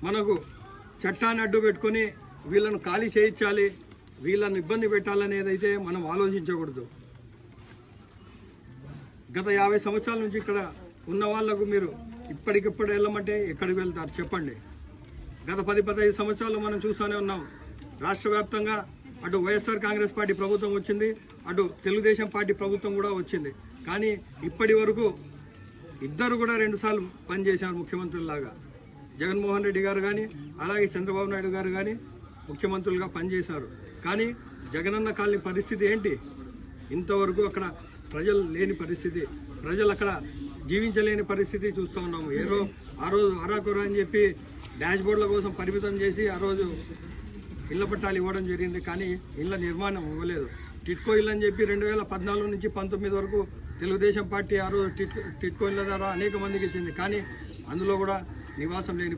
మనకు చట్టాన్ని అడ్డు పెట్టుకొని వీళ్ళను ఖాళీ చేయించాలి, వీళ్ళని ఇబ్బంది పెట్టాలనేది అయితే మనం ఆలోచించకూడదు. గత 50 సంవత్సరాల నుంచి ఇక్కడ ఉన్న వాళ్లకు మీరు ఇప్పటికిప్పుడు వెళ్ళమంటే ఎక్కడికి వెళ్తారు చెప్పండి. గత 10-15 సంవత్సరాలు మనం చూస్తూనే ఉన్నాం. రాష్ట్ర వ్యాప్తంగా అటు వైఎస్ఆర్ కాంగ్రెస్ పార్టీ ప్రభుత్వం వచ్చింది, అటు తెలుగుదేశం పార్టీ ప్రభుత్వం కూడా వచ్చింది. కానీ ఇప్పటి వరకు ఇద్దరు కూడా 2 సార్లు పనిచేశారు ముఖ్యమంత్రుల్లాగా. జగన్మోహన్ రెడ్డి గారు కానీ అలాగే చంద్రబాబు నాయుడు గారు కానీ ముఖ్యమంత్రులుగా పనిచేశారు. కానీ జగనన్న కాలనీ పరిస్థితి ఏంటి? ఇంతవరకు అక్కడ ప్రజలు లేని పరిస్థితి, ప్రజలు అక్కడ జీవించలేని పరిస్థితి చూస్తూ ఉన్నాము. ఆ రోజు అరాకొర అని చెప్పి డాష్ బోర్డుల కోసం పరిమితం చేసి ఆ రోజు ఇళ్ల పట్టాలు ఇవ్వడం జరిగింది. కానీ ఇళ్ల నిర్మాణం ఇవ్వలేదు. టిట్కో ఇల్లు అని చెప్పి 2014 నుంచి 19 వరకు తెలుగుదేశం పార్టీ ఆ రోజు టిట్కో ఇళ్ల ద్వారా అనేక మందికి ఇచ్చింది. కానీ అందులో కూడా నివాసం లేని